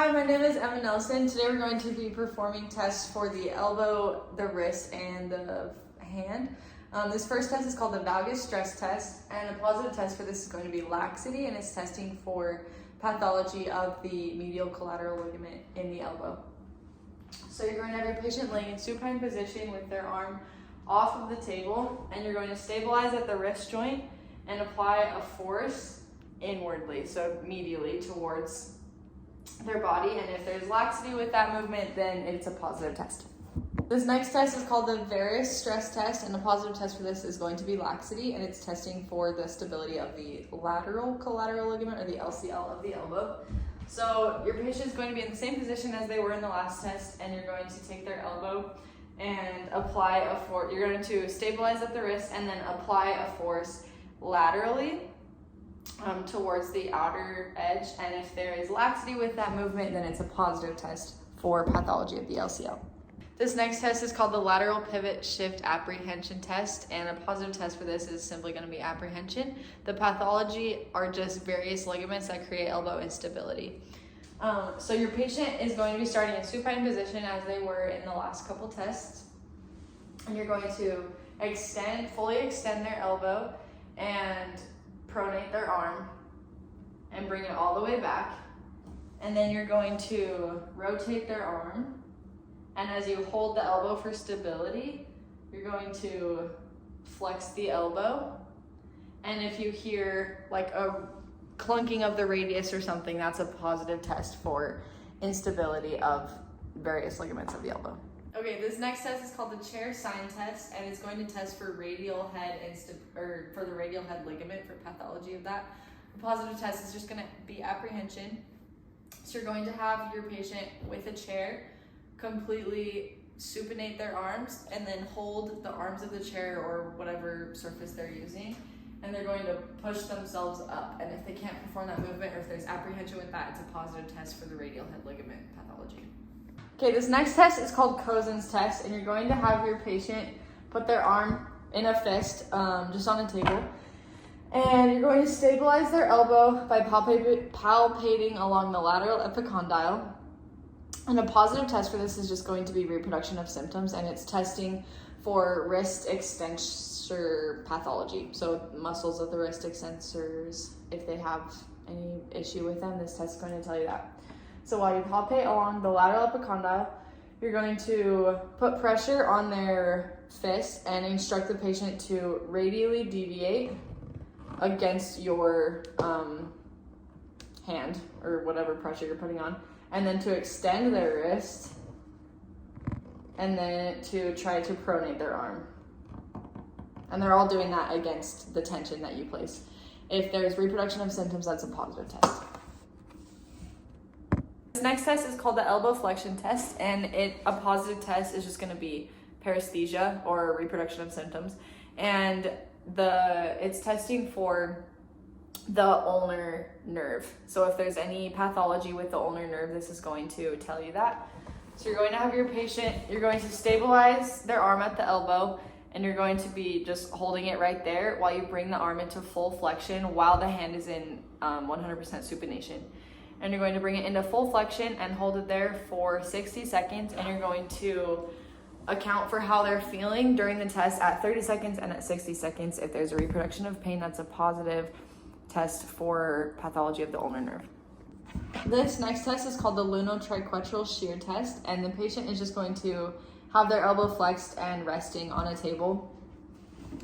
Hi, my name is Emma Nelson. Today we're going to be performing tests for the elbow, the wrist, and the hand. This first test is called the valgus stress test, and a positive test for this is going to be laxity, and it's testing for pathology of the medial collateral ligament in the elbow. So you're going to have your patient laying in supine position with their arm off of the table, and you're going to stabilize at the wrist joint and apply a force inwardly, so medially towards their body, and if there's laxity with that movement, then it's a positive test. This next test is called the varus stress test, and the positive test for this is going to be laxity, and it's testing for the stability of the lateral collateral ligament, or the LCL of the elbow. So your patient is going to be in the same position as they were in the last test, and you're going to take their elbow and apply a force. You're going to stabilize at the wrist and then apply a force laterally towards the outer edge, and if there is laxity with that movement, then it's a positive test for pathology of the LCL. This next test is called the lateral pivot shift apprehension test, and a positive test for this is simply going to be apprehension. The pathology are just various ligaments that create elbow instability. So your patient is going to be starting in supine position as they were in the last couple tests, and you're going to fully extend their elbow and pronate their arm and bring it all the way back, and then you're going to rotate their arm, and as you hold the elbow for stability, you're going to flex the elbow, and if you hear like a clunking of the radius or something, that's a positive test for instability of various ligaments of the elbow. Okay, this next test is called the chair sign test, and it's going to test for radial head for the radial head ligament for pathology of that. The positive test is just going to be apprehension. So you're going to have your patient with a chair completely supinate their arms and then hold the arms of the chair or whatever surface they're using, and they're going to push themselves up. And if they can't perform that movement, or if there's apprehension with that, it's a positive test for the radial head ligament pathology. Okay, this next test is called Cozen's test, and you're going to have your patient put their arm in a fist just on a table, and you're going to stabilize their elbow by palpating along the lateral epicondyle. And a positive test for this is just going to be reproduction of symptoms, and it's testing for wrist extensor pathology. So muscles of the wrist extensors, if they have any issue with them, this test is going to tell you that. So while you palpate along the lateral epicondyle, you're going to put pressure on their fist and instruct the patient to radially deviate against your hand, or whatever pressure you're putting on, and then to extend their wrist, and then to try to pronate their arm. And they're all doing that against the tension that you place. If there's reproduction of symptoms, that's a positive test. This next test is called the elbow flexion test, and a positive test is just going to be paresthesia, or reproduction of symptoms, and it's testing for the ulnar nerve. So if there's any pathology with the ulnar nerve, this is going to tell you that. So you're going to have your patient, you're going to stabilize their arm at the elbow, and you're going to be just holding it right there while you bring the arm into full flexion while the hand is in 100% supination. And you're going to bring it into full flexion and hold it there for 60 seconds, and you're going to account for how they're feeling during the test at 30 seconds and at 60 seconds. If there's a reproduction of pain, that's a positive test for pathology of the ulnar nerve. This next test is called the lunotriquetral shear test, and the patient is just going to have their elbow flexed and resting on a table.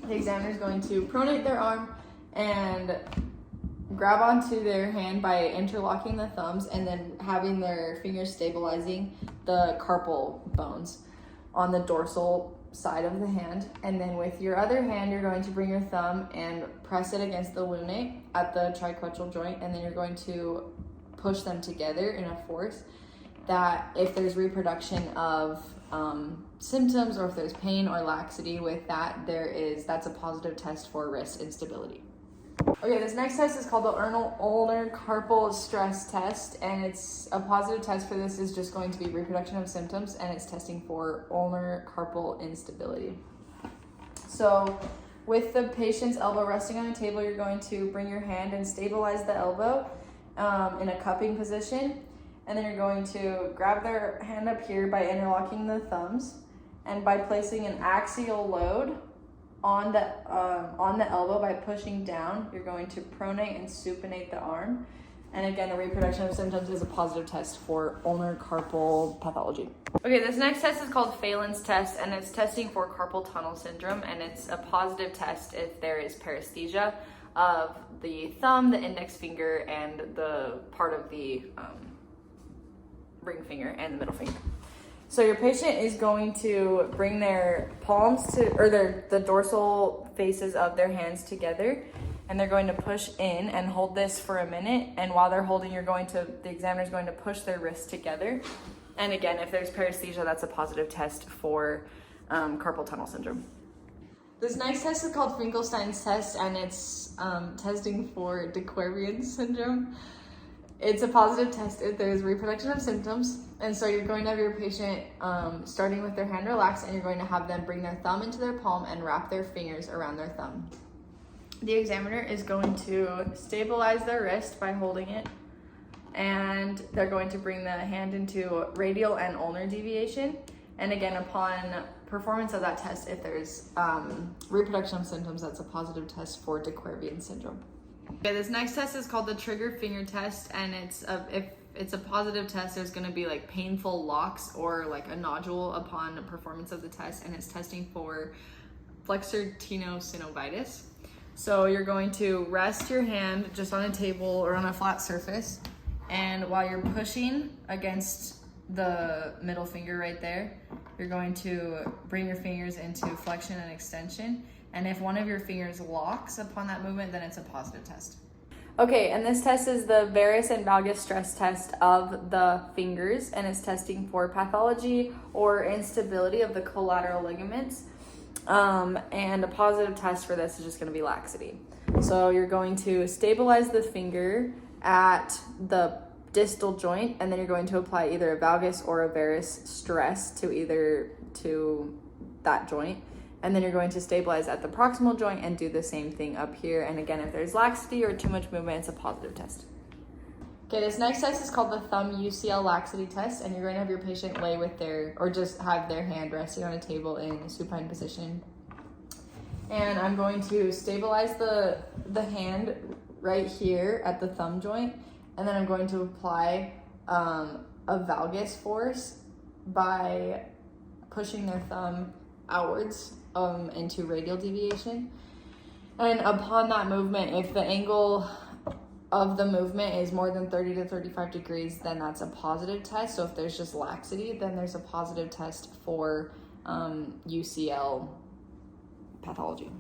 The examiner is going to pronate their arm and grab onto their hand by interlocking the thumbs, and then having their fingers stabilizing the carpal bones on the dorsal side of the hand. And then with your other hand, you're going to bring your thumb and press it against the lunate at the triquetral joint, and then you're going to push them together in a force that, if there's reproduction of symptoms, or if there's pain or laxity with that, that's a positive test for wrist instability. Okay, this next test is called the ulnar carpal stress test, and it's a positive test for this is just going to be reproduction of symptoms, and it's testing for ulnar carpal instability. So with the patient's elbow resting on a table, you're going to bring your hand and stabilize the elbow in a cupping position, And then you're going to grab their hand up here by interlocking the thumbs, and by placing an axial load on the elbow by pushing down, you're going to pronate and supinate the arm. And again, the reproduction of symptoms is a positive test for ulnar carpal pathology. Okay, this next test is called Phelan's test, and it's testing for carpal tunnel syndrome, and it's a positive test if there is paresthesia of the thumb, the index finger, and the part of the ring finger and the middle finger. So your patient is going to bring their palms to, or the dorsal faces of their hands together, and they're going to push in and hold this for a minute. And while they're holding, the examiner is going to push their wrists together. And again, if there's paresthesia, that's a positive test for carpal tunnel syndrome. This next test is called Finkelstein's test, and it's testing for de Quervain syndrome. It's a positive test if there's reproduction of symptoms. And so you're going to have your patient starting with their hand relaxed, and you're going to have them bring their thumb into their palm and wrap their fingers around their thumb. The examiner is going to stabilize their wrist by holding it, and they're going to bring the hand into radial and ulnar deviation. And again, upon performance of that test, if there's reproduction of symptoms, that's a positive test for de Quervain syndrome. Okay, this next test is called the trigger finger test, and if it's a positive test, there's going to be like painful locks or like a nodule upon performance of the test, and it's testing for flexor tenosynovitis. So you're going to rest your hand just on a table or on a flat surface, and while you're pushing against the middle finger right there, you're going to bring your fingers into flexion and extension. And if one of your fingers locks upon that movement, then it's a positive test. Okay, and this test is the varus and valgus stress test of the fingers, and it's testing for pathology or instability of the collateral ligaments. And a positive test for this is just going to be laxity. So you're going to stabilize the finger at the distal joint, and then you're going to apply either a valgus or a varus stress to that joint. And then you're going to stabilize at the proximal joint and do the same thing up here. And again, if there's laxity or too much movement, it's a positive test. Okay, this next test is called the thumb UCL laxity test, and you're going to have your patient lay with just have their hand resting on a table in supine position. And I'm going to stabilize the hand right here at the thumb joint, and then I'm going to apply a valgus force by pushing their thumb outwards into radial deviation. And upon that movement, if the angle of the movement is more than 30 to 35 degrees, then that's a positive test. So if there's just laxity, then there's a positive test for UCL pathology.